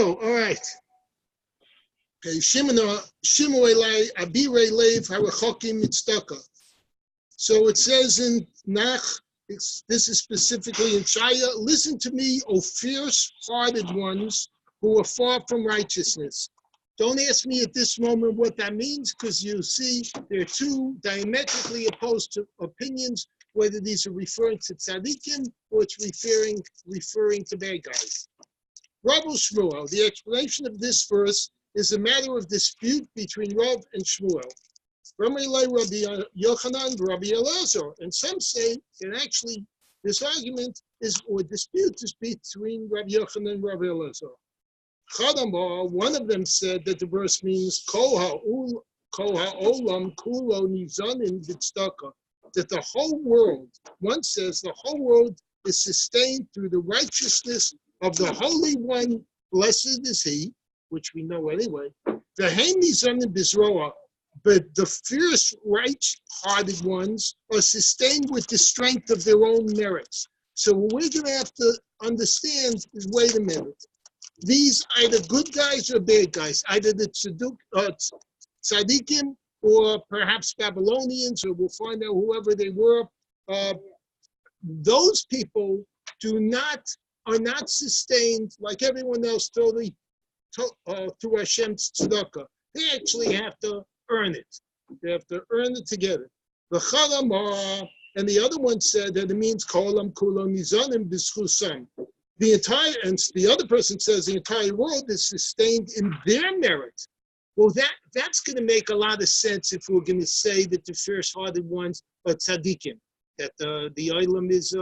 Oh, all right. Okay, Shimoelai Abirei Lev Harachokim Mitzdaka. So it says in Nach, this is specifically in Shaya, listen to me, O fierce-hearted ones who are far from righteousness. Don't ask me at this moment what that means, because you see there are two diametrically opposed opinions, whether these are referring to tzaddikim or it's referring to bad guys. Rabbi Shmuel, the explanation of this verse is a matter of dispute between Rav and Shmuel. Rabbi Yochanan, Rabbi Elazar, and some say that actually this argument is, or dispute is between Rabbi Yochanan and Rabbi Elazar. Chadamar, one of them said that the verse means Kol ha'olam kulo nizanim b'tzedakah, that the whole world, one says the whole world is sustained through the righteousness of the Holy One, blessed is He, which we know anyway. V'heim nizanim b'zroah, but the fierce, right-hearted ones are sustained with the strength of their own merits. So what we're going to have to understand is, wait a minute, these either good guys or bad guys, either the tzaddikim or perhaps Babylonians, or we'll find out whoever they were. Those people are not sustained like everyone else through Hashem's tzedakah. They actually have to earn it. They have to earn it together. And the other one said that it means kolam kulo nizanim b'schusam. The other person says the entire world is sustained in their merit. Well, that's going to make a lot of sense if we're going to say that the fierce-hearted ones are tzaddikim, that the olam is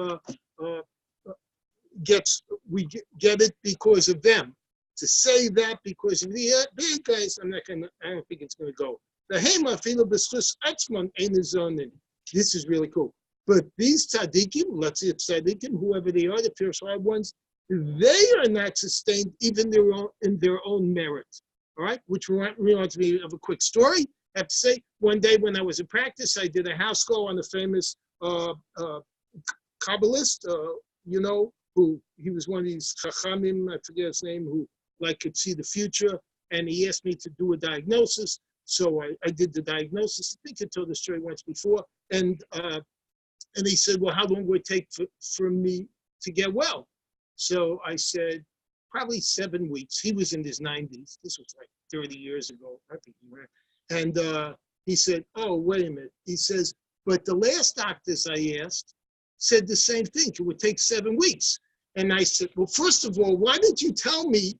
we get it because of them. To say that because of the bad guys, I don't think it's going to go. This is really cool. But these tzaddikim, let's say it's tzaddikim, whoever they are, the fierce-hearted ones, they are not sustained even in their own merit. All right, which reminds me of a quick story. I have to say, one day when I was in practice, I did a house call on a famous Kabbalist, who he was one of these chachamim, I forget his name, who could see the future, and he asked me to do a diagnosis. So I did the diagnosis. I think I told the story once before, and he said, well, how long would it take for me to get well? So I said, probably 7 weeks. He was in his 90s. This was like 30 years ago, I think he went. And he said, oh, wait a minute. He says, but the last doctors I asked said the same thing. It would take 7 weeks. And I said, well, first of all, why didn't you tell me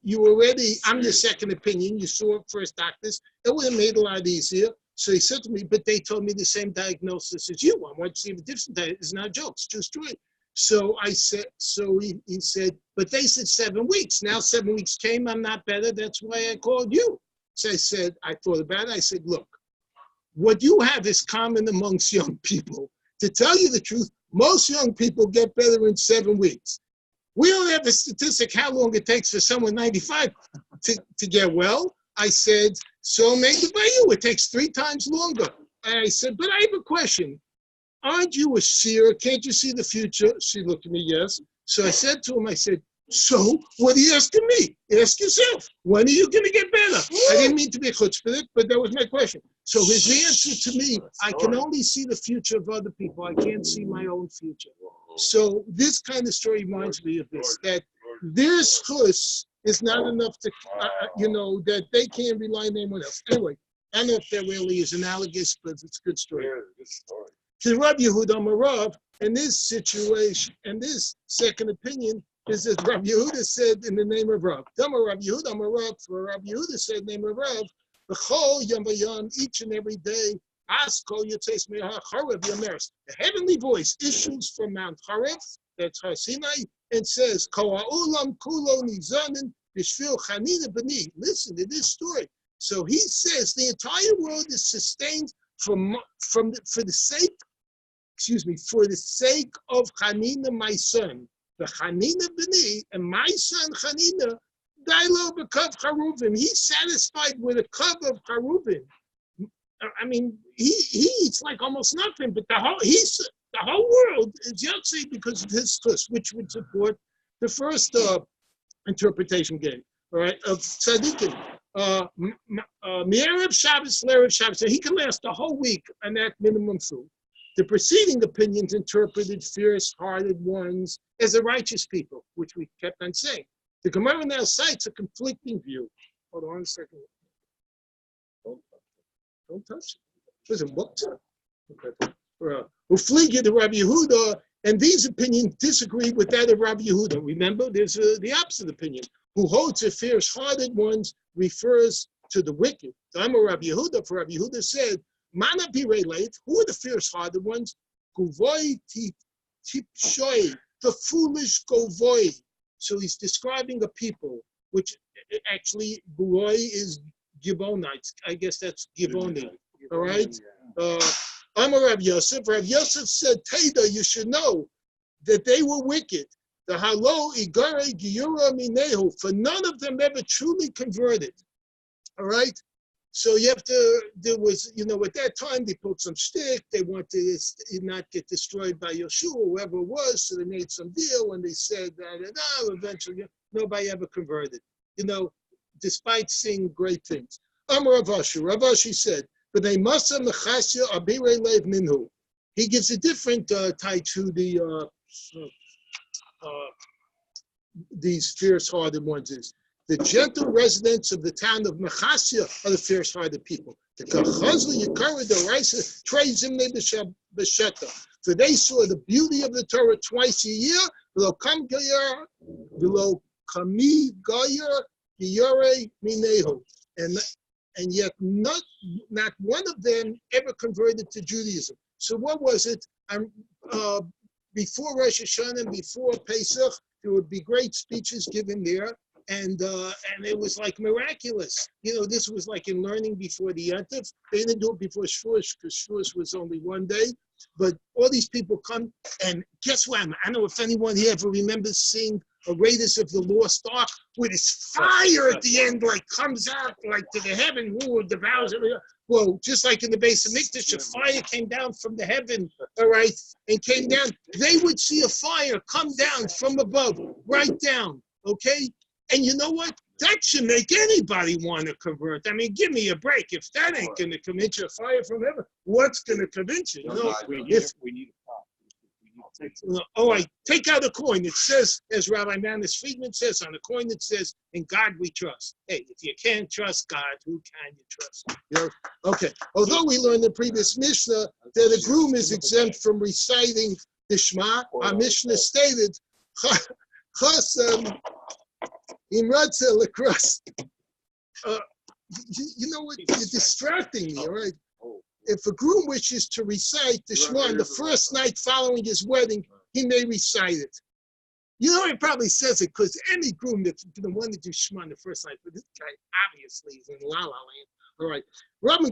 I'm your second opinion. You saw first doctors. It would have made it a lot easier. So he said to me, but they told me the same diagnosis as you. I want to see if a different diagnosis. It's not a joke. It's true story. So I said, he said, but they said 7 weeks. Now 7 weeks came, I'm not better. That's why I called you. So I said, I thought about it. I said, look, what you have is common amongst young people. To tell you the truth, most young people get better in 7 weeks. We don't have a statistic how long it takes for someone 95 to get well. I said, so maybe by you, it takes 3 times longer. And I said, but I have a question. Aren't you a seer? Can't you see the future? She looked at me, yes. So I said to him, I said, so what are you asking me? Ask yourself, when are you going to get better? I didn't mean to be chutzpahdik, but that was my question. So his answer to me, I can only see the future of other people. I can't see my own future. So this kind of story reminds me of this, that their schus is not enough to, that they can't rely on anyone else. Anyway, I don't know if that really is analogous, but it's a good story. To Rabbi Yehuda Amarav, in this situation, and this second opinion, is that Rabbi Yehuda said in the name of Rav. Dama Rabbi Yehuda Amarav, for Rabbi Yehuda said in the name of Rav, B'chol yom v'yom, each and every day, Askol Yotzeis Me'ha Charev Yameres. The heavenly voice issues from Mount Charev, that's Har Sinai, and says, Kol ha'olam kulo nizanin b'shvil chanina b'ni. Listen to this story. So he says the entire world is sustained for the sake of Chanina, my son. The Chanina b'ni, and my son Chanina, Dailo b'kav Charuvim. He's satisfied with a kav of Charuvim. I mean, he eats like almost nothing, but the whole world is Yotzi because of his chus, which would support the first interpretation gave. all right, of tzaddikim. Me'erev Shabbos, l'erev Shabbos, so he can last the whole week on that minimum food. The preceding opinions interpreted fierce-hearted ones as the righteous people, which we kept on saying. The Gemara now cites a conflicting view. Hold on a second. Don't touch it. Listen, what? Ufliga to Rabbi Yehuda, and these opinions disagree with that of Rabbi Yehuda. Remember, there's the opposite opinion, who holds the fierce-hearted ones refers to the wicked. I'm a Rabbi Yehuda, for Rabbi Yehuda said, Mana bireleit, who are the fierce-hearted ones? Guvoi tipshoi, the foolish govoi. So he's describing a people, which actually Guvoi is Gibeonites. I guess that's Giboni, all right? I'm a Rabbi Yosef. Rabbi Yosef said, Teda, you should know that they were wicked. The halo igare giyura minehu, for none of them ever truly converted. All right? So you have to, there was, at that time they put some stick, they wanted to not get destroyed by Yeshua, whoever it was, so they made some deal and they said that eventually nobody ever converted, despite seeing great things. Amar Rav Ashi said, but they must have mechasya abire lev minhu. He gives a different tie to these fierce-hearted ones is. The gentle residents of the town of Mechasya are the fierce-hearted people. The Kachazli Yikara Deraisa Trezim B'Sheta. For they saw the beauty of the Torah twice a year. Below Kami Gayer Giyore Minehu. And yet not one of them ever converted to Judaism. So what was it? Before Rosh Hashanah, before Pesach, there would be great speeches given there. And it was like miraculous. This was like in learning before the Yantif. They didn't do it before Shavuos because Shavuos was only one day. But all these people come, and guess what? I don't know if anyone here ever remembers seeing a Raiders of the Lost Ark with this fire at the end, like comes out like to the heaven, who devours it. Well, just like in the base of Mikdash, a fire came down from the heaven, all right, and came down. They would see a fire come down from above, right down, okay? And you know what? That should make anybody want to convert. I mean, give me a break. If that ain't going to convince you of fire from heaven, what's going to convince you? We need a prop. All right, take out a coin. It says, as Rabbi Manis Friedman says, on the coin it says, in God we trust. Hey, if you can't trust God, who can you trust? Okay. Although we learned in the previous Mishnah that a groom is exempt from reciting the Shema, our Mishnah stated, Imratzel across. You know what? You're distracting me, all right? If a groom wishes to recite the Shema on the first night following his wedding, he may recite it. He probably says it because any groom that's going to want to do Shema on the first night, but this guy obviously is in La La Land. All right. Rab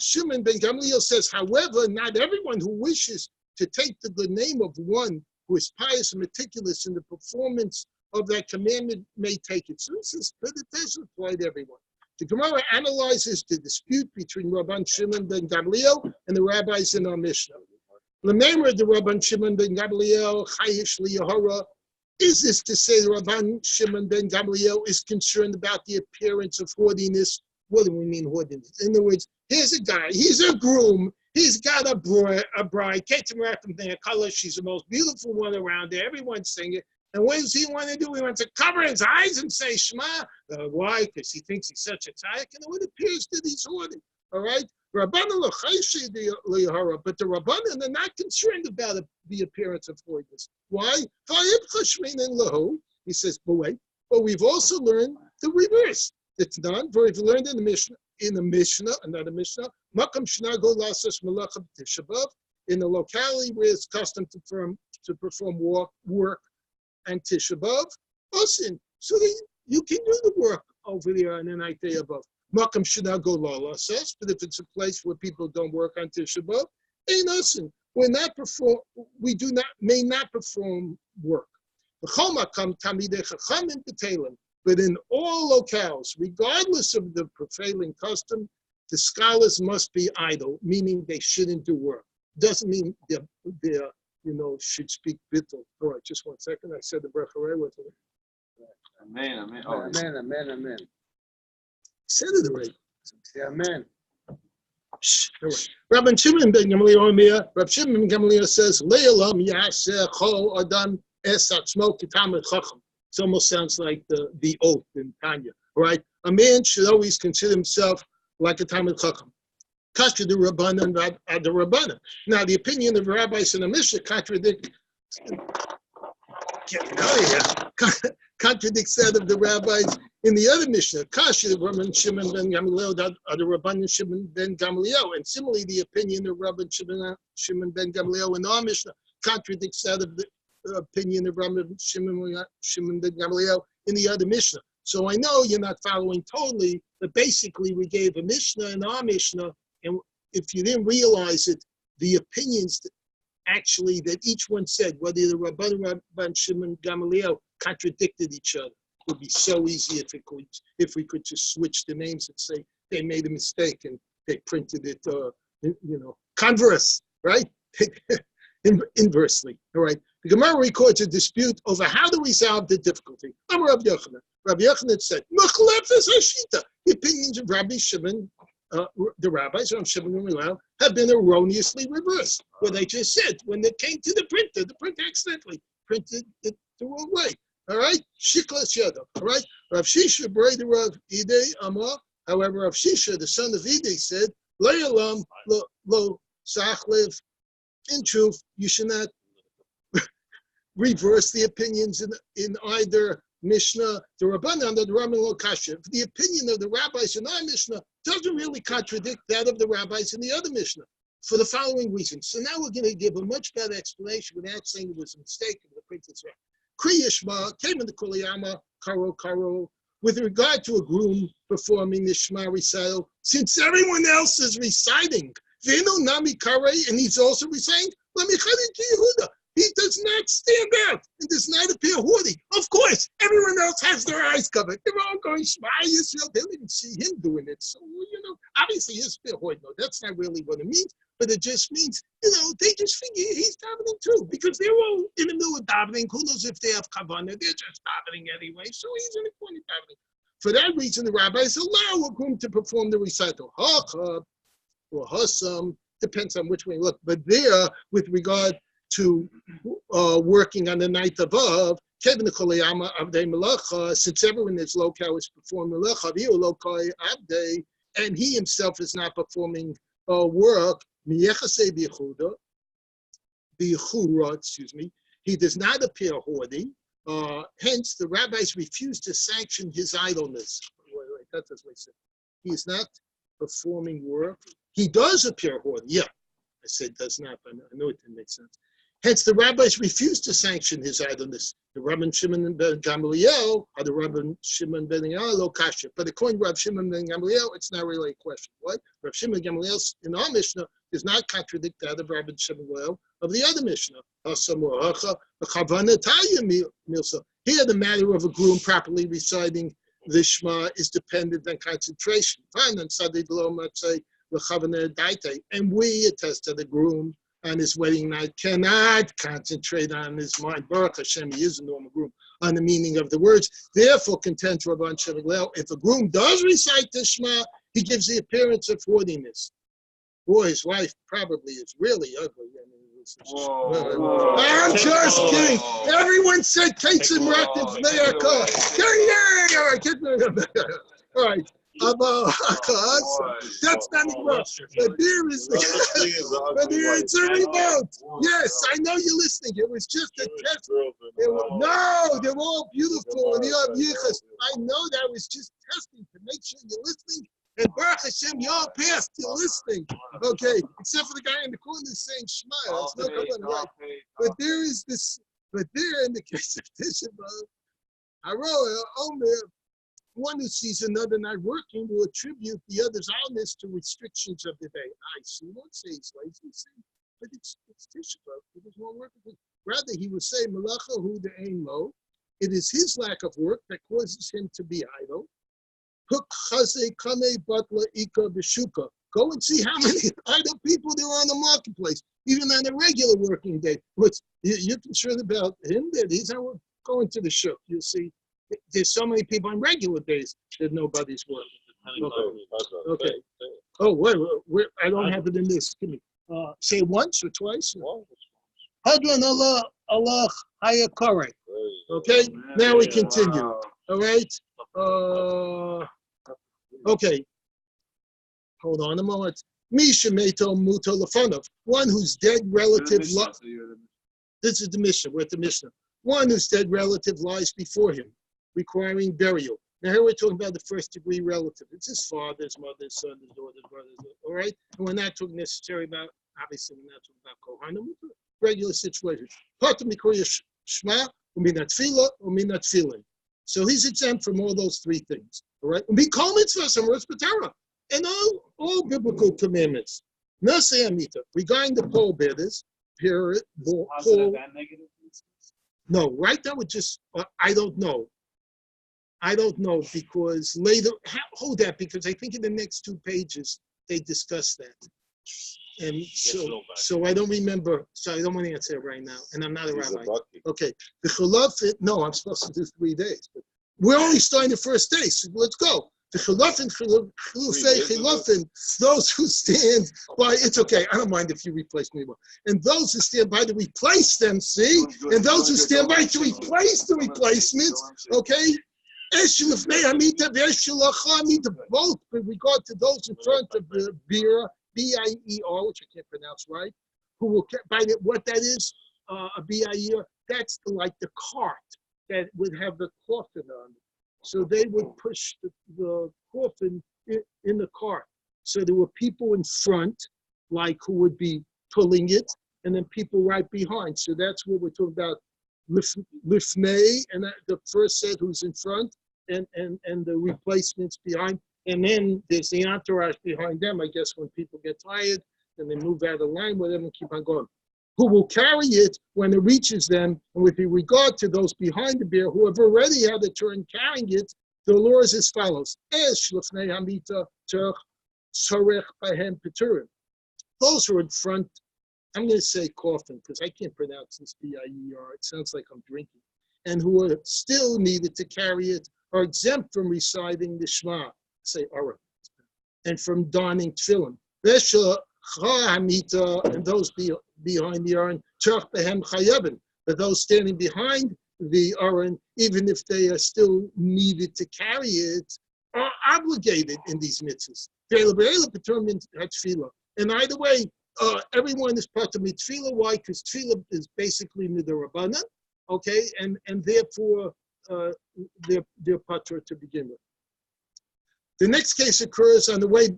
Shimon ben Gamliel says, however, not everyone who wishes to take the good name of one who is pious and meticulous in the performance of that commandment may take it. So but it doesn't apply to everyone. The Gemara analyzes the dispute between Rabban Shimon ben Gamliel and the rabbis in our Mishnah. The name of the Rabban Shimon ben Gamliel, Chayish Liyahara, is this to say the Rabban Shimon ben Gamliel is concerned about the appearance of haughtiness? What do we mean haughtiness? In other words, here's a guy, he's a groom, he's got a bride, she's the most beautiful one around there, everyone's singing. And what does he want to do? He wants to cover his eyes and say Shema. Why? Because he thinks he's such a tzaddik, and it appears that he's haughty. All right? But the Rabbanan are not concerned about the appearance of haughtiness. Why? He says, but wait. But we've also learned the reverse. It's not. We've learned in the Mishnah, another Mishnah, Makam Shnago Lasas Malachab Tishabav, in the locality where it's custom to perform work and Tisha B'Av, listen, so that you can do the work over there on the night day above. Makam Shana Go Lala says, but if it's a place where people don't work on Tisha B'Av, ain't listen, may not perform work. But in all locales, regardless of the prevailing custom, the scholars must be idle, meaning they shouldn't do work. Doesn't mean they're should speak bittul. All right, just 1 second. I said the bracha right with it. Amen, amen. Oh, Amen, amen, amen. Said it already. Say amen. Rabbi Shimon ben Gamliel Omer, Rabbi Shimon ben Gamliel says, "Le'olam yaseh chol adam es atzmo k'talmid chacham." It almost sounds like the oath in Tanya. All right, a man should always consider himself like a talmid chacham. Kasha the Rabbanan the Rabbanan. Now, the opinion of the rabbis in the Mishnah contradicts that of the rabbis in the other Mishnah. Kasha the Rabban Shimon ben Gamliel the Rabbanan Shimon ben Gamliel, and similarly, the opinion of Rabban Shimon ben Gamliel in our Mishnah contradicts that of the opinion of Rabban Shimon ben Gamliel in the other Mishnah. So I know you're not following totally, but basically we gave a Mishnah in our Mishnah, and if you didn't realize it, the opinions actually that each one said, whether the Rabban Shimon Gamaliel contradicted each other. It would be so easy if we could just switch the names and say they made a mistake and they printed it, converse, right? Inversely, all right? The Gemara records a dispute over how to resolve the difficulty. I'm Rabbi Yochanan. Rabbi Yochanan said, the opinions of Rabbi Shimon, the rabbis, Rabbi Shimon and Gamaliel, have been erroneously reversed. What I just said, when they came to the printer accidentally printed it the wrong way. All right? Shiklas Yado. All right? Rav Shisha, brother Rav Idei Amar, however, Rav Shisha, the son of Idei, said, Le'olam lo sachlev. In truth, you should not reverse the opinions in either Mishnah, the Rabbanan, the Raman Lo Kasha. The opinion of the rabbis in our Mishnah doesn't really contradict that of the rabbis in the other Mishnah for the following reasons. So now we're going to give a much better explanation without saying it was a mistake of the printer's right. Kriyashma came in the Kuliyama, Karo, with regard to a groom performing the Shema recital, since everyone else is reciting, Veno Nami Kare, and he's also reciting, he does not stand out and does not appear haughty. Of course, everyone else has their eyes covered. They're all going Shema Yisrael. They don't even see him doing it. So, obviously he's appear haughty. No, that's not really what it means. But it just means, they just figure he's davening too, because they're all in the middle of davening. Who knows if they have kavanah? They're just davening anyway. So he's in the corner davening. For that reason, the rabbis allow a groom to perform the recital. Hachab or Hassam, depends on which way you look. But there, with regard to working on the night of Av, since everyone is local is performing melacha, and he himself is not performing work, he does not appear haughty. Hence, the rabbis refuse to sanction his idleness. Wait, that doesn't make sense. He is not performing work. He does appear haughty. Yeah, I said does not, but I know it didn't make sense. Hence, the rabbis refuse to sanction his idleness. The Rabban Shimon ben Gamaliel, or the Rabban Shimon ben Gamaliel, kasha. But according to Rabban Shimon ben Gamaliel, it's not really a question. What? Rabban Shimon ben Gamaliel in our Mishnah does not contradict that of Rabban Shimon of the other Mishnah. Here, the matter of a groom properly reciting the Shema is dependent on concentration. And we attest to the groom on his wedding night cannot concentrate on his mind. Baruch Hashem, he is a normal groom, on the meaning of the words. Therefore, contends Rabban Shimon, if a groom does recite the Shema, he gives the appearance of haughtiness. Boy, his wife probably is really ugly. Whoa. I'm just kidding. Everyone said Kates and Rackets, they are called. All right. That's not enough. But there is but there it's a revolt. Yes, I know you're listening. It was just a test. No, they're all beautiful and they are yichus. I know that was just testing to make sure you're listening. And Baruch Hashem, you all passed. You're listening. Okay, except for the guy in the corner saying Shema. That's no comment, right? But there is this. But there, in the case of Tisha B'Av, Omer, one who sees another not working will attribute the other's idleness to restrictions of the day. I see. He won't say he's lazy. But it's Tisha B'Av. It was more work. Rather, he would say, Malacha hu de'ein lo. It is his lack of work that causes him to be idle. Go and see how many idle people there are on the marketplace, even on a regular working day. You're concerned about him that he's not going to the shuk. You'll see there's so many people on regular days that nobody's working. Okay. Oh, wait, I don't have it in this. Give me. Say it once or twice. Hadran Allah Hayakare. Okay. Now we continue. All right. Okay. Hold on a moment. Misha Meto Muto Lafonov. One whose dead relative. This is the Mishnah. We're at the Mishnah. One whose dead relative lies before him, requiring burial. Now here we're talking about the first degree relative. It's his father, his mother, his son, his daughter, his brother. All right? And we're not talking necessarily about, obviously, we're not talking about Kohanim, regular situations. Shma, uminat tefillah, uminat tefillin. So he's exempt from all those three things. All right? Mikol mitzvahs and Torah. And all biblical commandments. Nasei amita. Regarding the pallbearers, period. Positive and negative. No, right now it's just, I don't know. I don't know because later, hold that because I think in the next 2 pages they discuss that. And so I don't remember, so I don't want to answer it right now. And I'm not a rabbi. Okay. The chalafin, no, I'm supposed to do 3 days. But we're only starting the first day, so let's go. The chalafin, those who stand by, it's okay, I don't mind if you replace me. And those who stand by to replace them, see? And those who stand by to replace the replacements, okay? Both with regard to those in front of the beer, B-I-E-R, which I can't pronounce right, who will, by the, what that is, a B-I-E-R, that's like the cart that would have the coffin on it. So they would push the coffin in the cart. So there were people in front, like who would be pulling it, and then people right behind. So that's what we're talking about. Lifnei, and the first set who's in front, and the replacements behind. And then there's the entourage behind them, I guess, when people get tired and they move out of line, whatever, and keep on going. Who will carry it when it reaches them, and with regard to those behind the bear who have already had a turn carrying it, the law is as follows. Those who are in front, I'm going to say coffin, because I can't pronounce this B-I-E-R, it sounds like I'm drinking, and who are still needed to carry it, are exempt from reciting the Shema, say Ara, and from donning tefillin. And those behind the Aron, but those standing behind the Aron, even if they are still needed to carry it, are obligated in these mitzvahs. And either way, everyone is part of tefillah. Why? Because tefillah is basically midrabanan, okay, and therefore they're patur to begin with. The next case occurs on the way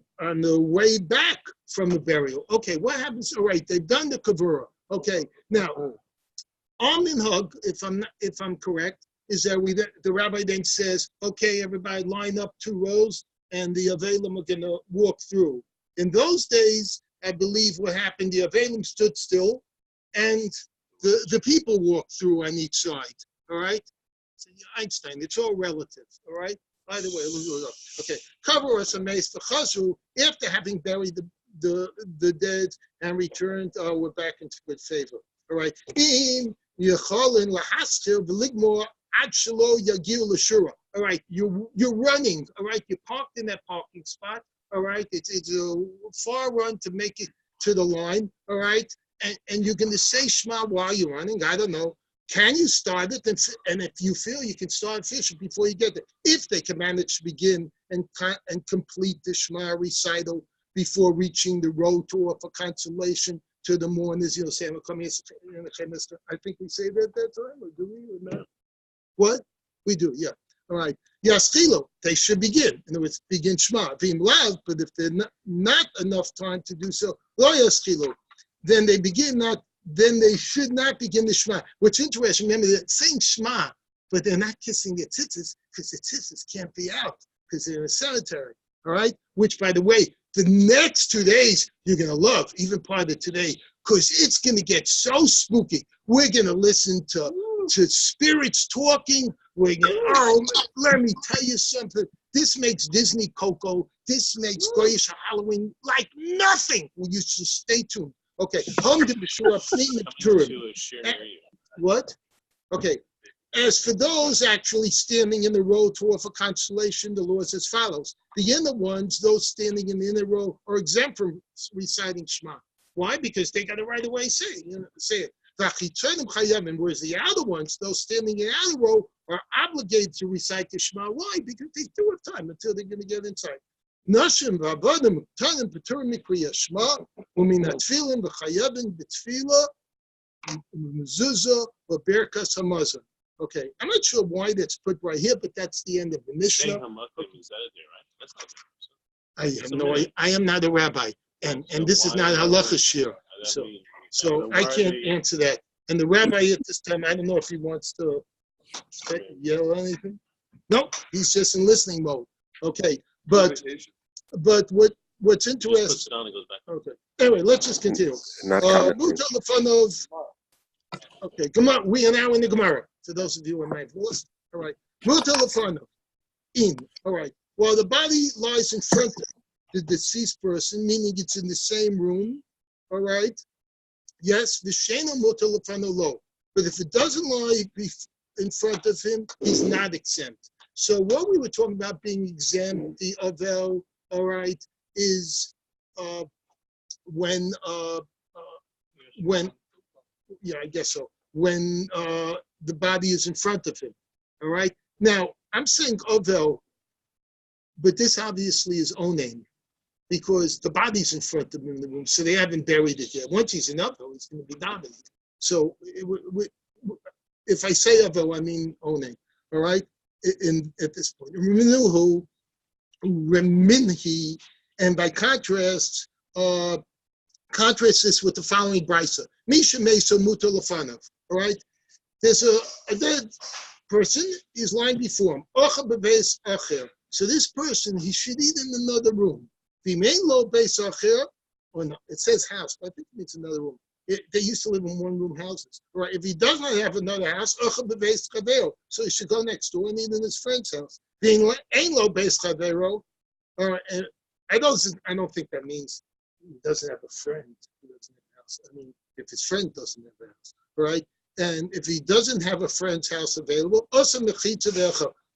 back from the burial. Okay, what happens? All right, they've done the kavura. Okay, now minhag, if I'm correct, is that the rabbi then says, okay, everybody line up 2 rows, and the avelim are going to walk through. In those days, I believe what happened, the avelim stood still, and the people walked through on each side. All right, so Einstein, it's all relative. All right. By the way, okay. Cover us amazed for Chazru after having buried the dead and returned. We're back into good favor. All right. All right. You're running. All right. You're parked in that parking spot. All right. It's a far run to make it to the line. All right. And you're going to say Shema while you're running. I don't know. Can you start it? And if you feel you can start fishing before you get there, if they can manage to begin and complete the Shema recital before reaching the road tour for consolation to the mourners, say, I think we say that at that time, or do we? Or not? What? We do, yeah. All right. Yaschilo, they should begin. In other words, begin Shema. Vim lav, but if they're not enough time to do so, lo yaschilo, then they begin not. Then they should not begin the Shema. What's interesting, remember, they're saying Shema, but they're not kissing their tzitzis because the tzitzis can't be out because they're in a cemetery, all right? Which, by the way, the next 2 days, you're going to love, even part of today, because it's going to get so spooky. We're going to listen to spirits talking. We're going let me tell you something. This makes Disney Coco, this makes Goyish Halloween like nothing. Well, you should stay tuned. Okay, home to be sure. What? Okay, As for those actually standing in the row to offer consolation, the law is as follows. The inner ones, those standing in the inner row, are exempt from reciting Shema. Why? Because they got to right away say it. Whereas the outer ones, those standing in the outer row, are obligated to recite the Shema. Why? Because they do have time until they're going to get inside. Nashim v'avadim tanim p'turim mikriya Shema u'min atfilin v'chayavin b'tfila mezuzah v'berkas hamazon. Okay, I'm not sure why that's put right here, but that's the end of the Mishnah. I have no idea. I am not a rabbi, and this is not halacha shir, so I can't answer that. And the rabbi at this time, I don't know if he wants to yell or anything. No, he's just in listening mode. Okay, but what's interesting? Okay, anyway, let's just continue. Okay, Gemara. We are now in the Gemara. For those of you who might have lost, all right. All right. While the body lies in front of the deceased person, meaning it's in the same room, all right. Yes, v'shena mutar lefano lo. But if it doesn't lie in front of him, he's not exempt. So what we were talking about being exempt, the avel, all right, is when yeah, I guess so. When the body is in front of him, all right? Now, I'm saying Ovel, but this obviously is Onaim, because the body's in front of him in the room, so they haven't buried it yet. Once he's in Ovel, he's going to be dominant. So if I say Ovel, I mean Onaim, all right? At this point. Reminhi, and by contrast, contrast this with the following brisa. Misha Mesa Muta Lefanav. All right? There's a dead person, he's lying before him. So this person, he should eat in another room. Or no, it says house, but I think it means another room. They used to live in one-room houses. All right? If he does not have another house, so he should go next door and eat in his friend's house. And I don't think that means he doesn't have a friend who doesn't have a house. I mean, if his friend doesn't have a house, right? And if he doesn't have a friend's house available,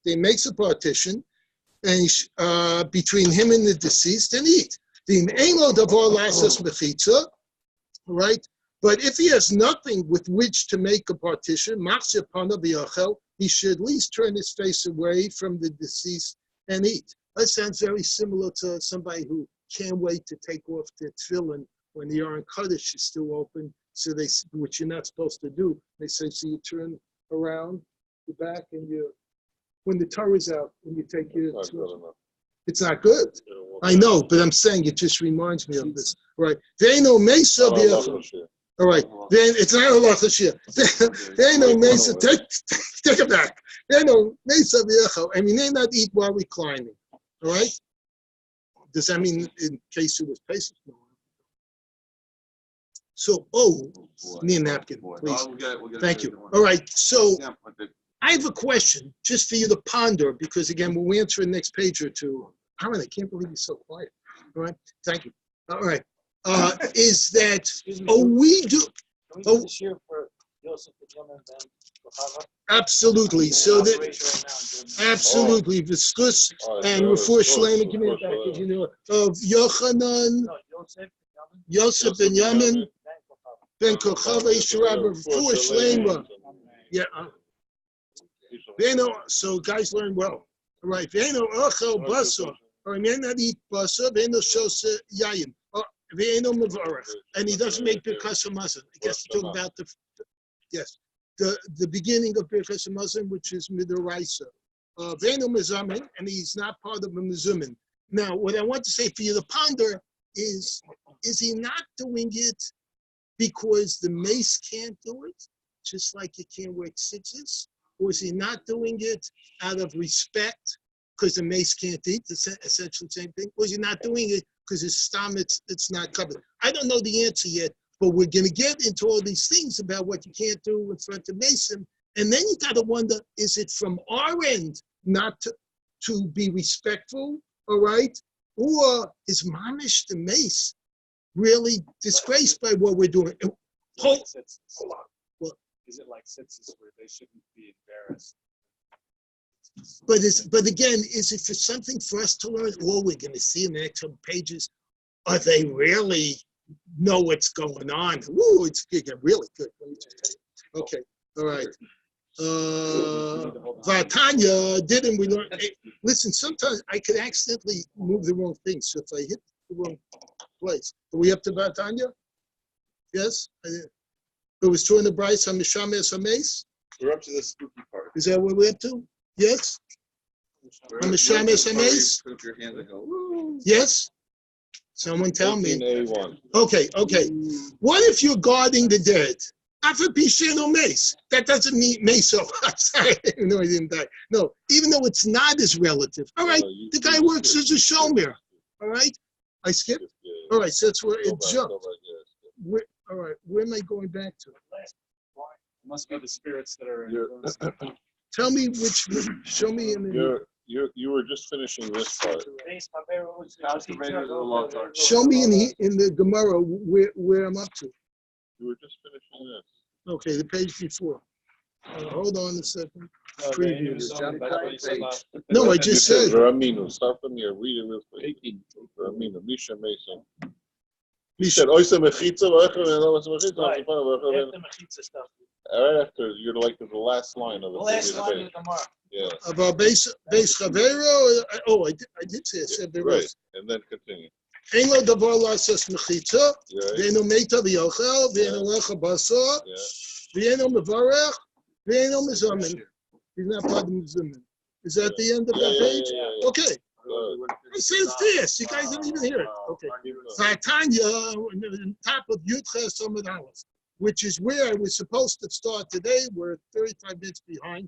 they makes a partition and between him and the deceased and eat. Right? But if he has nothing with which to make a partition, he should at least turn his face away from the deceased and eat. That sounds very similar to somebody who can't wait to take off their tefillin when the Aron Kodesh is still open, so which you're not supposed to do. They say, so you turn around the back and when the Torah is out, when you take your tefillin. It's not good. I know, but I'm saying it just reminds me of this. Right. They know Mesa. All right. Then it's not a lot of shit. They know Mesa. Take it back. They know Mesa. I mean, they not eat while reclining. All right. Does that mean in case it was patient? No. So, need a napkin, please. Thank you. All right. So, I have a question just for you to ponder, because again, we'll answer the next page or two. Aaron, I can't believe you're so quiet. All right. Thank you. All right. Is that, we do. Absolutely. So that, absolutely. Viskus and Refuah Shleima, give me a package, of Yochanan, Yosef ben Yamin, ben Kochava, Yisharab, Refuah Shleima. Yeah. So guys learn well. All right. V'eno ochel basa, or he may not eat basa. V'eno shosa yayin, v'eno mevarach, and he doesn't make birkas hamazon. I guess to talk about the beginning of birkas hamazon, which is midoraisa. V'eno mezamin, and he's not part of a mezumin. Now, what I want to say for you to ponder is he not doing it because the mace can't do it, just like you can't wear tzitzis? Or is he not doing it out of respect because the mace can't eat? It's essentially the same thing. Or is he not doing it because his stomach, it's not covered? I don't know the answer yet, but we're going to get into all these things about what you can't do in front of Mason. And then you got to wonder, is it from our end not to be respectful, all right? Or is Mamish the mace really disgraced by what we're doing? Hold on. Well, is it like tzitzis where they shouldn't be embarrassed? But again, is it for something for us to learn? Or we're going to see in the next couple pages, are they really know what's going on? Ooh, it's getting really good. Let me just tell you. Okay, all right. Vatanya, didn't we learn? Hey, listen, sometimes I could accidentally move the wrong thing. So if I hit the wrong place, are we up to Vatanya? Yes? It was true in the Bryce, Hamishames Hames? We're up to the spooky part. Is that what we're up to? Yes? Hamishames Hames? Put up your hands and go, woo. Yes? Someone tell me. 18A1. Okay. What if you're guarding the dead? Afapisheno mace. That doesn't mean meso. I'm sorry. No, he didn't die. No, even though it's not his relative. All right. The guy works as a shomer. All right. I skipped. All right. So that's where it jumped. All right. Where am I going back to? It must be the spirits that are. Tell me which. Show me in the. You were just finishing this part. Show me in the Gemara where I'm up to. You were just finishing this. Okay, the page before. Hold on a second. Preview. No, I just said. Ramino. Start from here. Read it real quick. Ramino. Misha Mason. He said, "Oysa mechitza right after you're like the last line of the last line of the Gemara. Yeah. About base chavero. Oh, I did say it. Said Right, and then continue. Eno davar lasas mechitza. Right. Ve'eno meita v'yochel. Ve'eno lecha basar. Yeah. Ve'eno mevarech. Ve'eno mezamin. He's not part of mezamin. Is that the end of that page? Yeah. Okay. I said it fast. You guys didn't even hear it. Okay. Vatanya, on top of Yudches Amud Aleph, which is where I was supposed to start today. We're 35 minutes behind.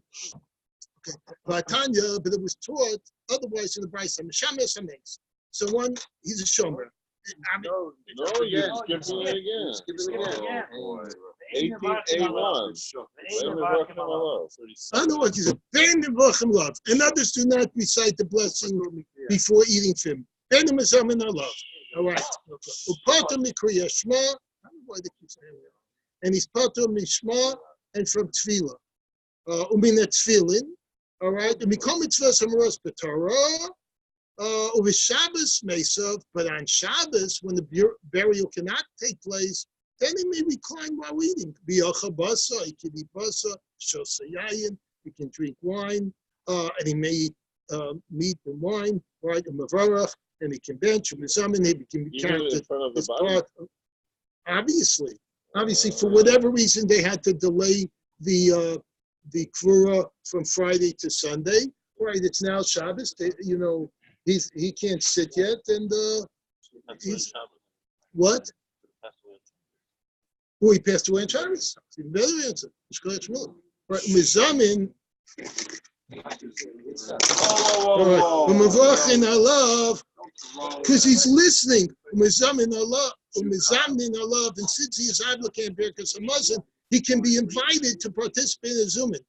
Okay. Vatanya, but it was taught otherwise in the Brayso. Mishames Hames. So one, he's a shomer. No, you're skipping it again. 18A1. I know what he said. Love. And others do not recite the blessing before eating film. All right. Upato mikriya shma. I don't know why they keep saying that. And he's pato mishma and from tefillah. Umina tefillin. All right. Umikom mitzvahs hamaros b'Torah. Over Shabbos mesav, but on Shabbos, when the burial cannot take place, then he may recline while eating. Biyacha basa, he can eat basa, shosayayin, he can drink wine, and he may eat meat and wine, right? And mavarach, and he can bench, and mizamin, he can be counted as part. Obviously, for whatever reason, they had to delay the kvura from Friday to Sunday. Right? It's now Shabbos. He can't sit yet, and he's what? Oh, he passed away in Shabbos. Even better answer. Right, Mizamin. Whoa. Because he's listening. Mizamin Allah, and since he is Advocate because a Muslim, he can be invited to participate in a Zumin.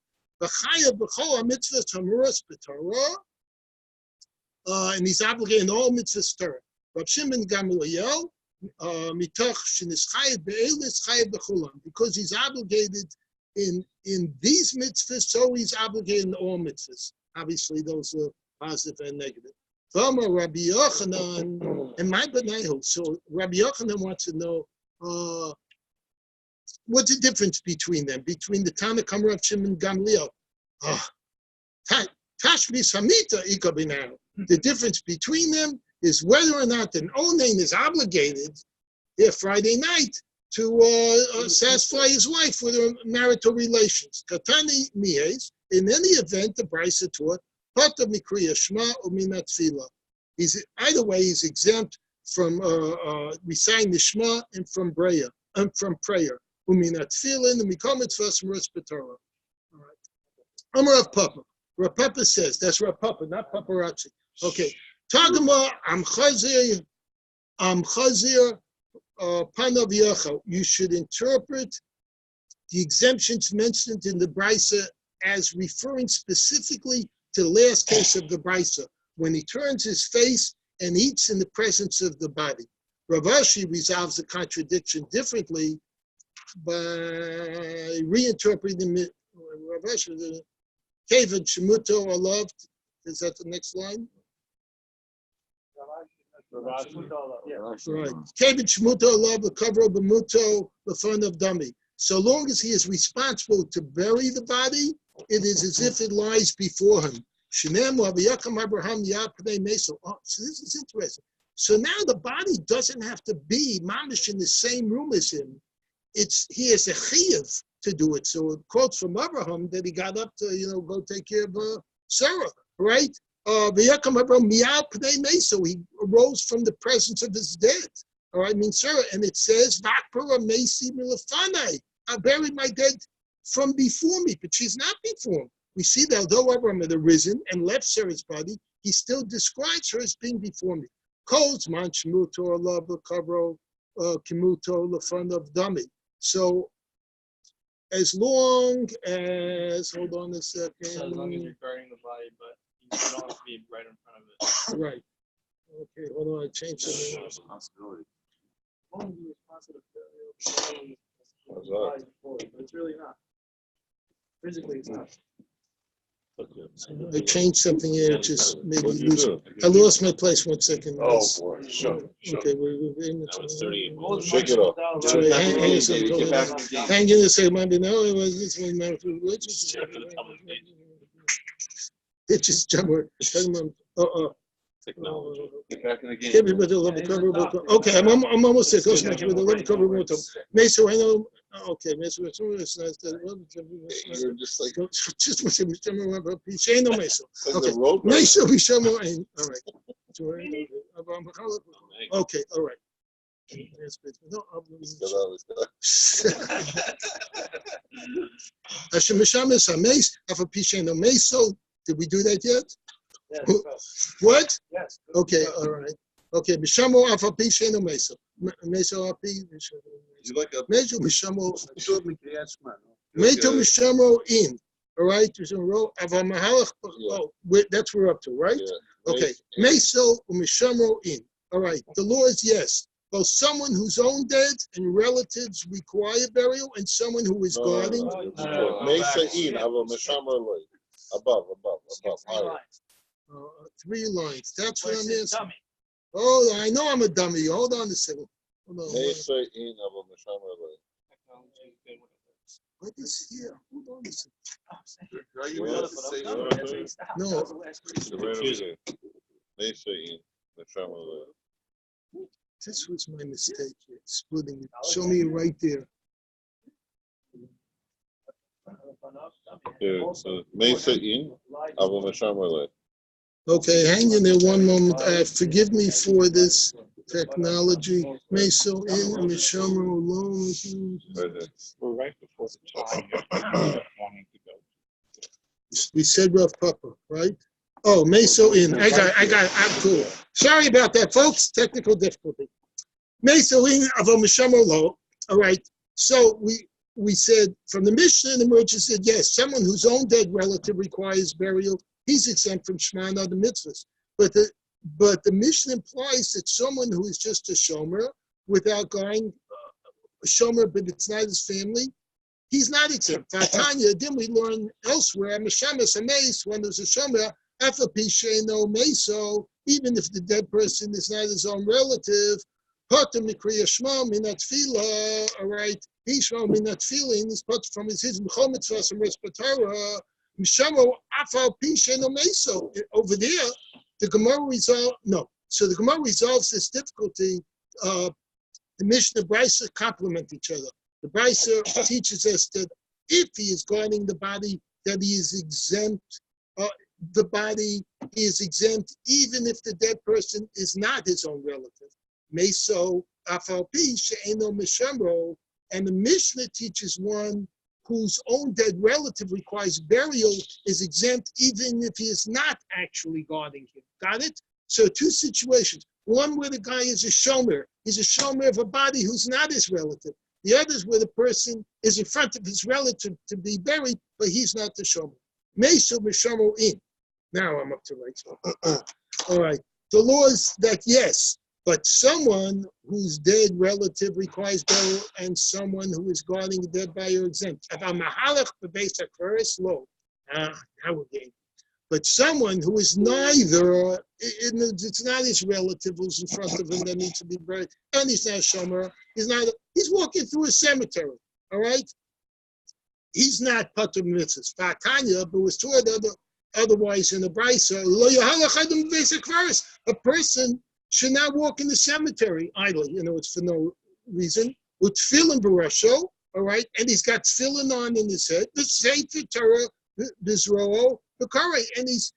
And he's obligated in all mitzvahs Torah. Rav Shimon Gamliel, because he's obligated in these mitzvahs, so he's obligated in all mitzvahs. Obviously, those are positive and negative. Rabbi Yochanan and my B'naihu. So Rabbi Yochanan wants to know what's the difference between them, between the Tana Kamar of Shimon Gamliel. Tashmis Hamita Ikabinau. The difference between them is whether or not an Onain is obligated Friday night to satisfy his wife with her marital relations. Katani Mies, in any event, the Brisa taught, Pata Mikriya Shma Umina Tfila. Either way, he's exempt from reciting the Shema and from prayer. Umina Tfila and the Mikomet Vasam Respetara. All right. Amar Rav Papa. Rav Papa says, that's Rav Papa, not paparazzi. Okay. Tagma Am Chazir Panav Yacha. You should interpret the exemptions mentioned in the Brisa as referring specifically to the last case of the Brisa, when he turns his face and eats in the presence of the body. Rav Ashi resolves the contradiction differently reinterpreting the Rav Asher, the Kevin Shemuto Alav. Is that the next line? Right. Kevin Shemuto Alav, the cover of Bemuto, the fun of dummy. So long as he is responsible to bury the body, it is as if it lies before him. Oh, so this is interesting. So now the body doesn't have to be mamish in the same room as him. He has a chiyuv to do it. So it quotes from Abraham that he got up to, go take care of Sarah, right? So he arose from the presence of his dead. All right, Sarah, and it says, I buried my dead from before me, but she's not before him. We see that although Abraham had arisen and left Sarah's body, he still describes her as being before me. Calls man shmuto alav l'kavro kimuto l'fun of dummy. So as long as, hold on a second. So as long as you're burying the body, but you don't have to be right in front of it. Right. Okay, hold on, I changed something. Responsibility. Only be responsible How's that? but it's really not. Physically, it's not. I changed something here, it just made me What'd you lose. do? I lost my place, 1 second. Oh, boy. Sure. Okay, we're in That was 38. What was Shake it off. Sorry, hang on a Get second. back in the game. Hang in a second, Monday. No, it was this one. It just jumped. Technology. Get back in the game. Okay, I'm almost there. Close enough with the love cover. Meso, I know. Okay, Meso, it's nice. You're just like, Just Shano Meso. like Okay. the road. Meso, Mishamo. All right. Okay, all right. No, did we do that yet? What? Yes. Okay, all right. Okay, Mishamo Afa Pisheno Meso. Meso Api. You like a Meso Mishamo. Shul Mikriyat Shema. Meto Mishamo in. All right, there's a row of a Mahalach. Oh, that's what we're up to, right? Yeah. Okay. Meso Mishamo in. All right. The law is yes. Both someone whose own dead and relatives require burial and someone who is guarding. Mesa in, ava meshamer loy. Above. Higher. 3 lines. That's what I'm Where's asking. dummy? Oh, I know I'm a dummy. Hold on a second. Hold on. Mesa in, ava meshamer loy. Technology is good when it works. What is here? Hold on a second. Are you Yeah. allowed to say Yeah. that? No. Mesa in, meshamer loy. This was my mistake here, splitting it. Show me it right there. Yeah, so Mesa in, ava meshamer loy. Okay, hang in there 1 moment. Forgive me for this technology. Meso in, Mishomer alone. We're right before the time. Wanting to go. We said rough papa, right? Oh, Meso in. I got it. I'm cool. Sorry about that, folks. Technical difficulty. Meso in of a Mishomer lo. All right. So we said from the Mishnah, the merchant said, yes, someone whose own dead relative requires burial, he's exempt from Shema and other mitzvahs. But the Mishnah implies that someone who is just a shomer without going a shomer, but it's not his family, he's not exempt. Vatanya, then we learn elsewhere, Meshamas Ames, when there's a shomer, no meso, even if the dead person is not his own relative, Potter Mikriya Shema Minat Fila, all right, Ishma Minat Fila, and he's put from his B'chol Mitzvahs and Respatara, Mishamo Afal Pisheno Meso. Over there, the Gemara So the Gemara resolves this difficulty. The Mishnah and Brisa complement each other. The Brisa teaches us that if he is guarding the body, that he is exempt. The body is exempt even if the dead person is not his own relative. Meso Afal Pisheno Mishamro, and the Mishnah teaches one whose own dead relative requires burial is exempt even if he is not actually guarding him. Got it? So 2 situations. One where the guy is a shomer. He's a shomer of a body who's not his relative. The other is where the person is in front of his relative to be buried, but he's not the shomer. Meso Mishomer in. Now I'm up to right. All right. The law is that yes, But someone whose dead relative requires burial and someone who is guarding a dead body are exempt. Now we're getting. But someone who is neither, it's not his relative who's in front of him that needs to be buried, and he's not shomer, he's walking through a cemetery, all right? He's not patur mitzvahs. Fatanya, but was taught otherwise in the brisa, a person should not walk in the cemetery idly, it's for no reason. With tefillin barasho, all right, and he's got tefillin on in his head, the Sefer Torah, Bizro'o, and he's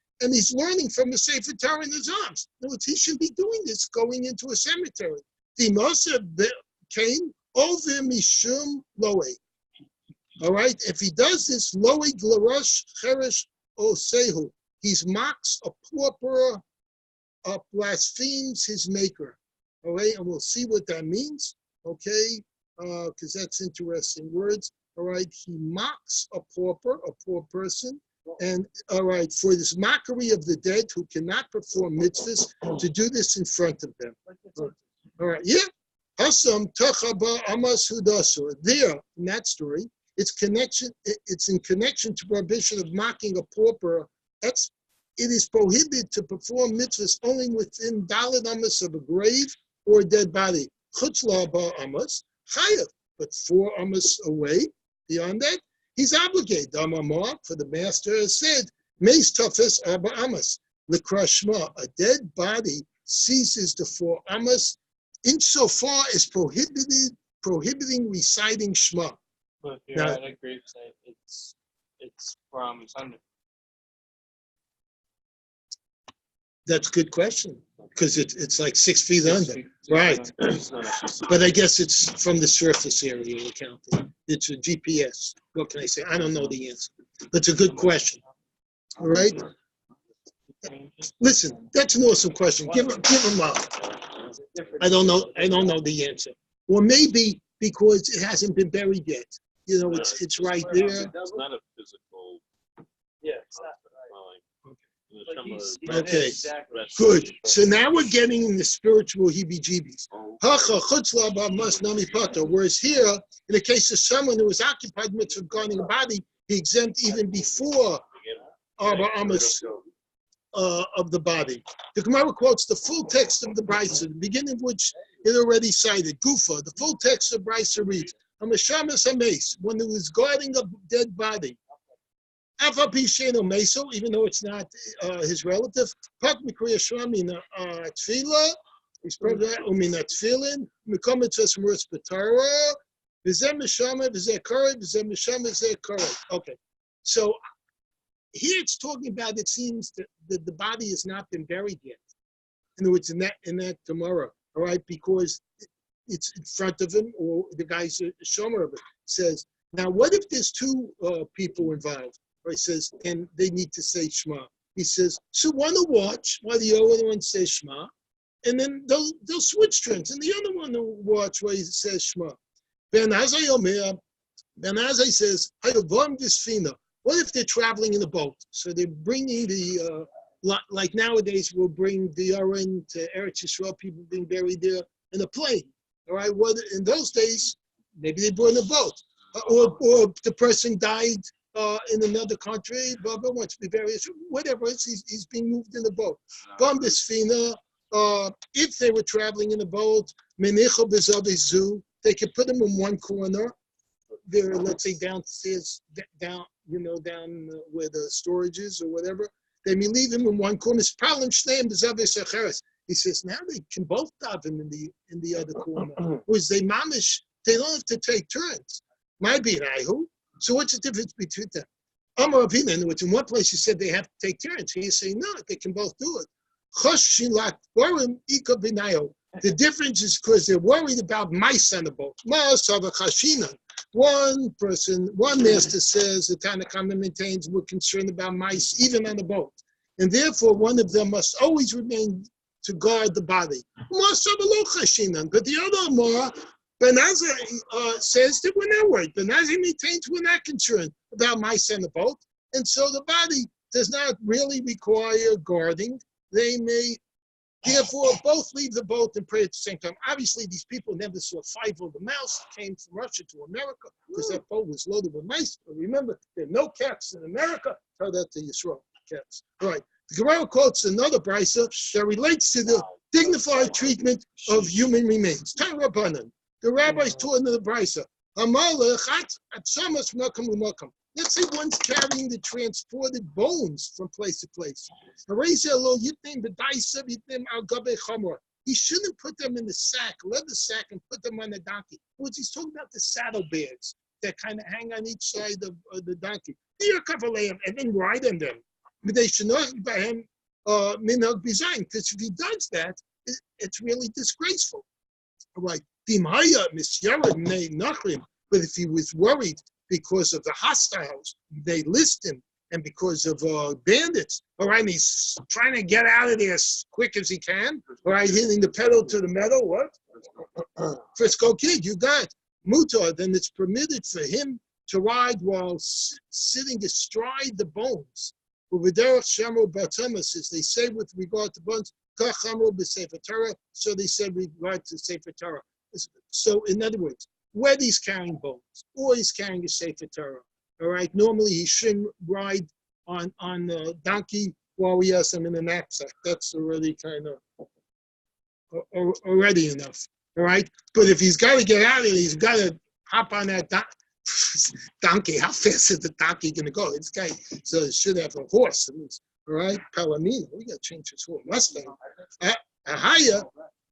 learning from the Sefer Torah in his arms. In other words, he should be doing this going into a cemetery. Came over mishum loe. All right, if he does this, loe glarosh cheresh osehu, he mocks a pauper, blasphemes his maker. All right, and we'll see what that means. Okay, because that's interesting words. All right, he mocks a poor person. And all right, for this mockery of the dead who cannot perform mitzvahs, to do this in front of them. All right, yeah. Hasam tachaba amas hudasur. There, in that story, it's in connection to prohibition of mocking a pauper. It is prohibited to perform mitzvahs only within daled amas of a grave or a dead body. Chutzla ba amas chayav, but 4 amas away, beyond that, he's obligated. For the master has said, Meis tafes arba amas, l'krashma, a dead body ceases the 4 amas insofar as prohibiting reciting Shema. But if you're Now, at a gravesite, it's from Sunday. That's a good question, because it's like 6 feet under. Right. But I guess it's from the surface area we're counting. It's a GPS. What can I say? I don't know the answer. But it's a good question. All right? Listen, that's an awesome question. Give him up. I don't know the answer. Or maybe because it hasn't been buried yet. It's right there. It's not a physical. Yeah, it's not. Okay, good. So now we're getting in the spiritual heebie-jeebies. Whereas here, in the case of someone who is occupied mitzvah guarding a body, he exempt even before Arba Amos of the body. The Gemara quotes the full text of the Brisa, the beginning of which it already cited. Gufa, the full text of Brisa reads, Hamashamas Hames, one who is guarding a dead body. Even though it's not his relative, he's okay. So here it's talking about, it seems that the body has not been buried yet. In other words, in that Gemara, all right, because it's in front of him, or the guy's a shomer of it, says, now what if there's 2 people involved? Or he says, and they need to say Shema. He says, so one will watch while the other one says Shema, and then they'll switch turns, and the other one will watch while he says Shema. Ben Azai says, what if they're traveling in a boat? So they're bringing the, like nowadays, we'll bring the Aron to Eretz Yisrael, people being buried there in a plane. All right, well, in those days, maybe they brought in a boat. Or the person died in another country, wants to be buried, whatever, he's being moved in a boat. If they were traveling in a boat, they could put them in one corner. They're, let's say, downstairs, down where the storage is or whatever. They may leave him in one corner. He says, now they can both daven in the other corner. Whereas they mamish, they don't have to take turns. Might be Raihu. So what's the difference between them? Amar Avina, which in one place he said they have to take turns. He's saying, no, they can both do it. The difference is because they're worried about mice on the boat. One master says, the Tanna Kama maintains, we're concerned about mice even on the boat. And therefore, one of them must always remain to guard the body. But the other Amar, Benazir says that we're not worried. Benazir maintains we're not concerned about mice on the boat. And so the body does not really require guarding. They may Therefore, both leave the boat and pray at the same time. Obviously, these people never saw Five the Mouse, came from Russia to America, because that boat was loaded with mice. But remember, there are no cats in America. Tell that to Yisrael, cats. All right. The Gemara quotes another brisa that relates to the dignified treatment of human remains. Tan Rabbanan. The rabbis taught in the brisa. Let's say one's carrying the transported bones from place to place. He shouldn't put them in the sack, leather sack, and put them on a donkey. He's talking about the saddlebags that kind of hang on each side of the donkey. And then ride on them. Because if he does that, it's really disgraceful. All right. But if he was worried because of the hostiles, they list him, and because of bandits, all right, and he's trying to get out of there as quick as he can, all right, hitting the pedal to the metal, what? Frisco Kid, you got Mutar, then it's permitted for him to ride while sitting astride the bones. As they say with regard to bones, so they said with regard to Sefer Torah. So, in other words, whether he's carrying bones or he's carrying a Sefer Torah, all right, normally he shouldn't ride on a donkey while he has them in a knapsack. That's already kind of already enough, all right? But if he's got to get out of it, he's got to hop on that donkey. How fast is the donkey going to go? This guy it should have a horse, at least, all right? Palomino, we got to change his horse. Mustang. Ahaya,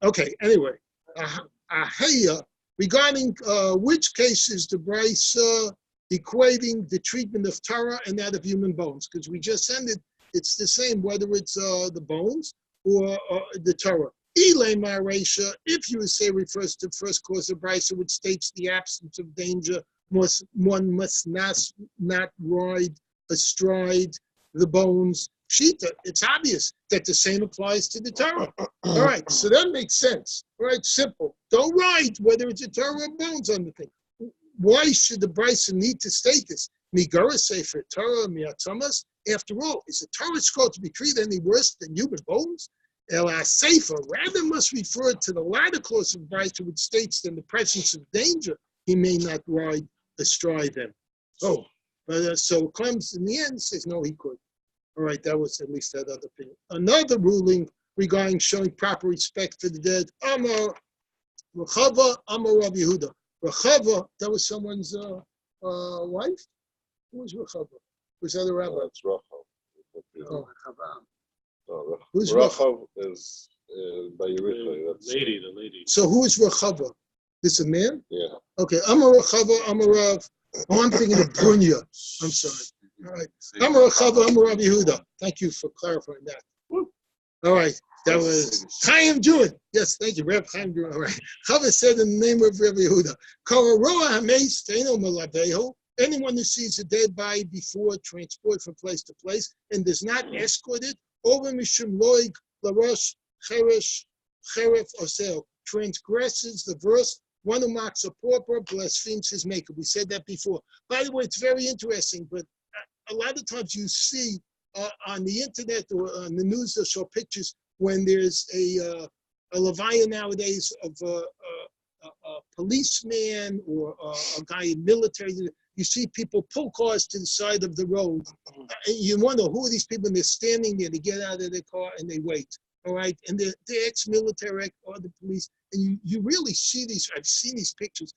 okay, anyway. Ahaya, regarding which cases the brisa equating the treatment of Torah and that of human bones, because we just ended, it's the same whether it's the bones or the Torah. If you would say refers to first cause of brisa, which states the absence of danger, one must not ride astride the bones. Shita, it's obvious that the same applies to the Torah. All right, so that makes sense. All right, simple. Don't ride whether it's a Torah or bones on the thing. Why should the brisa need to state this? Migara Sefer Torah miatzamas. After all, is the Torah scroll to be treated any worse than human bones? Ela Sefer rather must refer to the latter clause of brisa, which states that in the presence of danger, he may not ride astride them. Oh, but so it comes in the end, says no, he could. All right, that was at least that other opinion. Another ruling regarding showing proper respect for the dead. Amar Rechava, Amar Rav Yehuda. Rechava, that was someone's wife? Who was Rechava? Was that a rabbi? That's Rachel. Who's Rachel is by Yericho. The lady. So who is Rechava? This a man? Yeah. Okay, Amar Rechava, Amar Rav. Oh, I'm thinking of Brunya. I'm sorry. All right. Amar Rechava, Amar Rav Yehuda. Thank you for clarifying that. All right. That was Chaim Jewin. Yes, thank you, Reb Chaim Jewin. All right. Chava said in the name of Reb Yehuda, anyone who sees a dead body before transport from place to place and does not escort it, over mishum loig larosh cheresh cheref osel, transgresses the verse, one who mocks a pauper blasphemes his maker. We said that before. By the way, it's very interesting, but a lot of times you see on the internet or on the news they'll show pictures when there's a levaya nowadays of a policeman or a guy in military. You see people pull cars to the side of the road. You wonder who are these people, and they're standing there. They get out of their car and they wait. All right, and they're ex-military or the police, and you really see these. I've seen these pictures.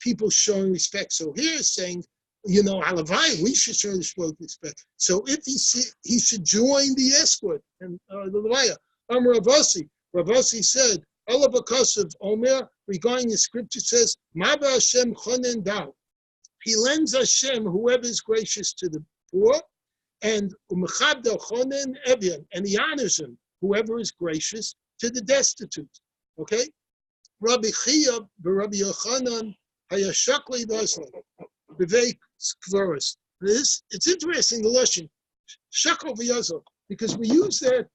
People showing respect. So here is saying, you know, halavai, we should show respect. So if he should join the escort and the levaya. Ravasi said, Allah Bakasav Omer, regarding the scripture says, Maba Hashem chonen dao. He lends Hashem whoever is gracious to the poor, and umechabda chonen evyan, and he honors him, whoever is gracious to the destitute. Okay? Rabbi Chia, Rabbi Yochanan, hayashakli dasla, b'vei skvoros. This, it's interesting, the lesson, shakol v'yazal, because we use that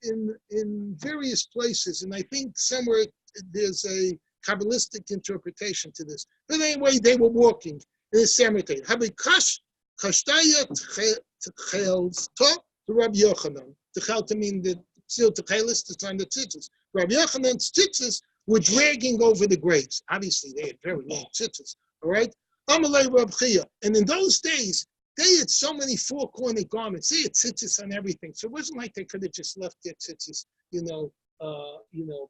in various places, and I think somewhere there's a Kabbalistic interpretation to this. But anyway, they were walking in a cemetery. Habikash kashtayat chels to Rabbi Yochanan. To mean that still Techelis to sign the tzitzis. Rabbi Yochanan's tzitzis were dragging over the graves. Obviously, they had very long tzitzis, all right? Amalei Rab Chia. And in those days, they had so many four-cornered garments. They had tzitzis on everything. So it wasn't like they could have just left their tzitzis,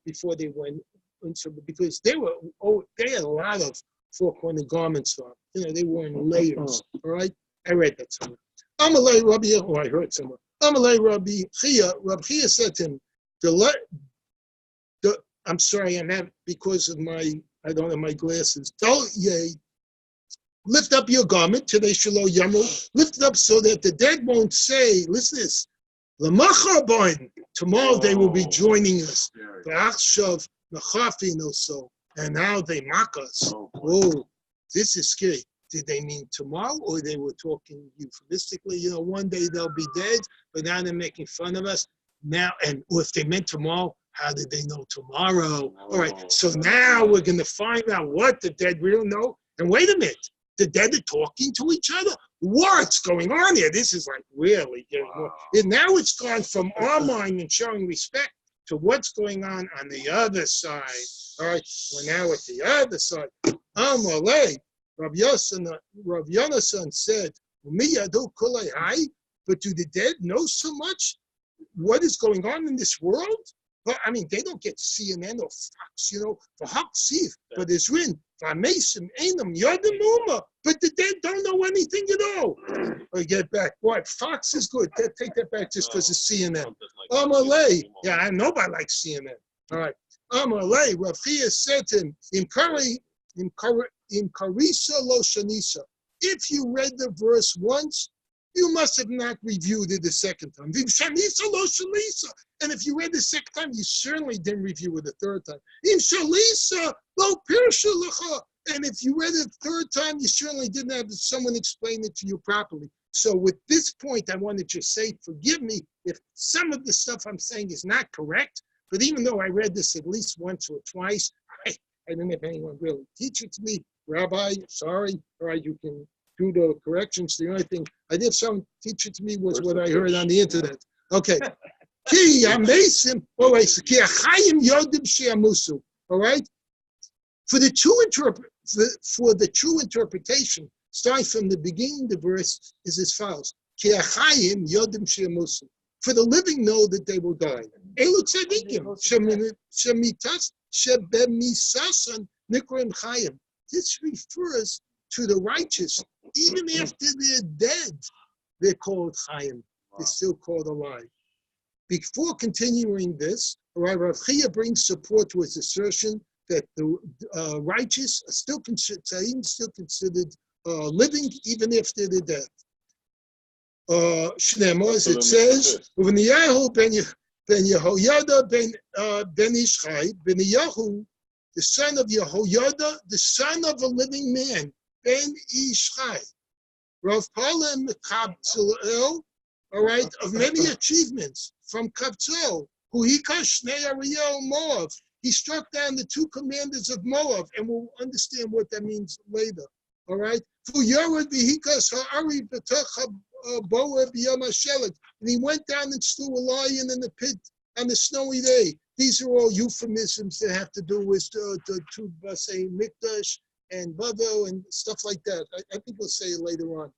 before they went into, because they had a lot of four-cornered garments on. They were in layers, all right? I read that somewhere. Amalei Rabbi, I heard somewhere. Amalei Rabbi Chia said to him, I'm sorry, I'm not, because of I don't have my glasses. Lift up your garment, today Shelo Yamu. Lift it up so that the dead won't say, listen to this, L'machar boin, tomorrow they will be joining us. V'achshav mechafin so, and now they mock us. Oh, this is scary. Did they mean tomorrow, or they were talking euphemistically? One day they'll be dead, but now they're making fun of us. Now, or if they meant tomorrow, how did they know tomorrow? All right, so now we're going to find out what the dead really know. And wait a minute, the dead are talking to each other? What's going on here? This is like really getting more. And now it's gone from our mind and showing respect to what's going on the other side. All right, we're now at the other side. Amalei. Rav Yonasan said, but do the dead know so much what is going on in this world? But I mean, they don't get CNN or Fox, for Haksif, but it's written, but the dead don't know anything at all. I get back. What? Fox is good. Take that back just because it's CNN. Amalei. Yeah, nobody likes CNN. All right. Amalei, Rav Chia said to him, in Karisa Lo Shanisa. If you read the verse once, you must have not reviewed it the second time. Shanisa Lo Shanisa. And if you read the second time, you certainly didn't review it the third time. In Shalisa Lo Pirsha Lecha. And if you read it the third time, you certainly didn't have someone explain it to you properly. So with this point, I want to just say, forgive me if some of the stuff I'm saying is not correct. But even though I read this at least once or twice, I didn't have anyone really teach it to me. Rabbi, sorry, all right, you can do the corrections. The only thing I did someone teach it to me was what I heard on the internet. Okay. Ki yamesim, all right, so ki achayim yodim she'amusu, all right? For the true interpretation, starting from the beginning, the verse is as follows. Ki achayim yodim she'amusu. For the living know that they will die. Elu tzadikim, shemitas, shebemisasan, nikrim chayim. This refers to the righteous. Even after they're dead, they're called chayim. They're still called alive. Before continuing this, Rav Chia brings support to his assertion that the righteous are still considered living even after their death. Shnemo, as it says, Uvniyahu ben Yehoyada ben Ishchai, ben Yahu, the son of Yehoyada, the son of a living man, ben Ishchai. Rav Palim Kapzel, all right, of many achievements from Kapzel, who he Shnei Ariel Moav. He struck down the two commanders of Moab, and we'll understand what that means later. All right? And he went down and slew a lion in the pit on the snowy day. These are all euphemisms that have to do with say Mikdash and Bavel and stuff like that. I think we'll say it later on.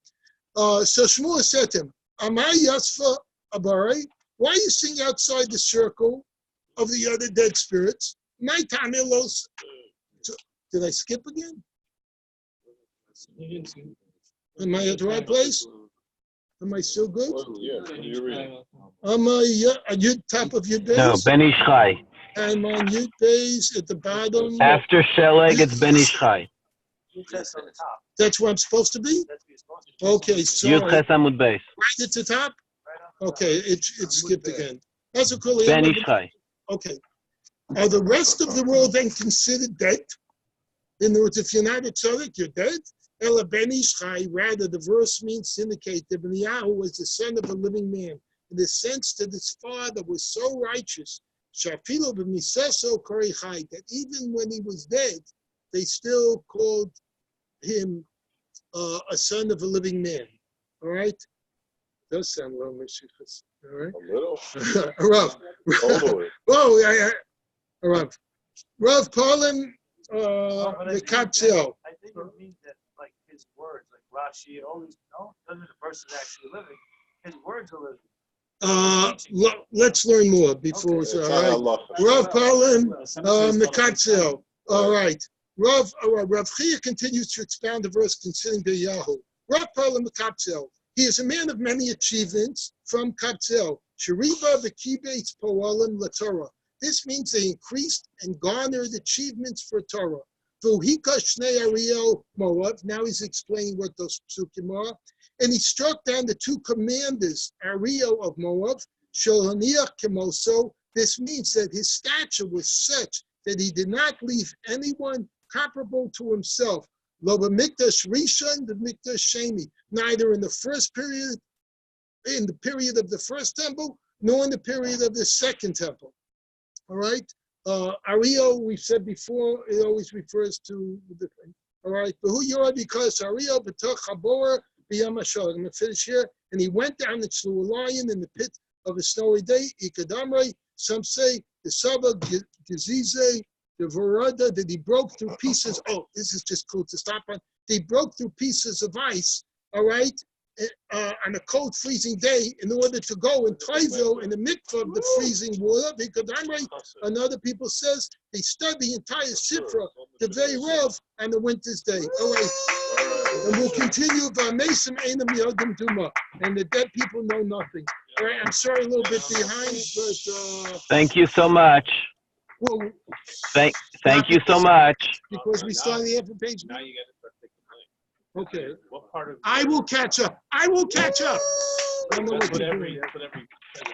So Shmuel said to him, Amai Yasfa Abare, why are you sitting outside the circle of the other dead spirits? My Tamilos. Did I skip again? Am I at the right place? Am I still good? Yeah, you're reading. Am I at your top of your base? No, Ben Ishchai. I'm on your base at the bottom. After Sheleg, it's Ben Ishchai. That's where I'm supposed to be? Okay, sorry. Yud Ches Amud Beis. Right at the top? Okay, it skipped again. That's a cool. Ben Ishchai. Okay. Are the rest of the world then considered dead? In other words, if you're not a tzaddik, you're dead? Ela ben Ishchai, rather, the verse means to indicate that Beniyahu was the son of a living man, in the sense that his father was so righteous, Shafilo b'misaso korichai, that even when he was dead, they still called him a son of a living man. All right? Does sound low, Meshichas. All right. A little. Rav. Totally. Oh, yeah. Rav. Rav Paulin, the Kapsel. I think it means that, like, his words, like Rashi, always, no, doesn't the person actually living? His words are living. Let's learn more before. It's All not right. Allah. Rav Paulin, Mekatzel. All right. Rav Chia continues to expound the verse concerning the Yahoo. Rav Paulin Mekatzel. He is a man of many achievements from Kapsel. Sheriba v'kibeitz poalim laTorah. This means they increased and garnered achievements for Torah. V'uhika shnei Ariel Moav. Now he's explaining what those psukim are. And he struck down the two commanders, Ariel of Moav, Sholaniach Kemoso. This means that his stature was such that he did not leave anyone comparable to himself. Lo b'mikdash rishon, the mikdash sheni. Neither in the first period, in the period of the first temple, nor in the period of the second temple. All right. Ariel, we've said before, it always refers to the thing. All right. But who you are, because Ariel b'toch habor b'yam hashor. I'm going to finish here. And he went down and slew a lion in the pit of a snowy day. Ikadamrei. Some say the Saba Gezize, the Varada, that he broke through pieces. Oh, this is just cool to stop on. They broke through pieces of ice, all right, on a cold, freezing day in order to go in Toiville in the mikvah of the freezing water. Because another people says they stud the entire Sifra, the very Rav, on the winter's day. All right. And we'll continue. And the dead people know nothing. All right, I'm sorry, a little bit behind, but Thank you so much. well, Thank you so much. because we started the half a page. Now you got to start thinking. Okay, What part of? I will catch up. I will catch up. I don't know That's what what you're every doing. president says.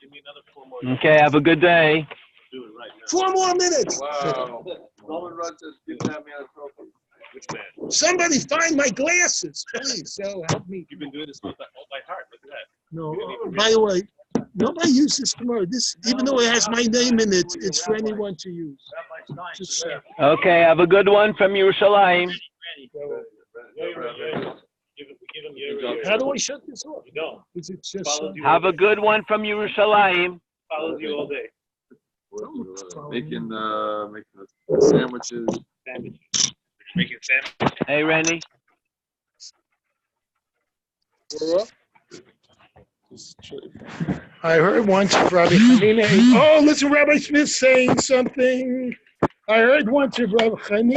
Give me another 4 more. Okay, have a good day. Do it right now. 4 more minutes. Wow. Roman Rogers didn't have me on a trophy. Which man? Somebody find my glasses, please. So help me. You've been doing this all by heart. Look at that. No, by the way, nobody uses tomorrow. This, even though it has my name in it, it's for anyone to use. Rabbi Stein. Just Okay, have a good one from Yerushalayim. Give him your. how do I shut this off? You don't. Is it just? Follows you. Have a good one from Yerushalayim. Follows you all day. Making sandwiches. Sandwiches. Making sandwiches. Hey, Rennie. I heard once Rabbi Hanina. Oh, listen, Rabbi Smith saying something. I heard once of Rabbi Hanina.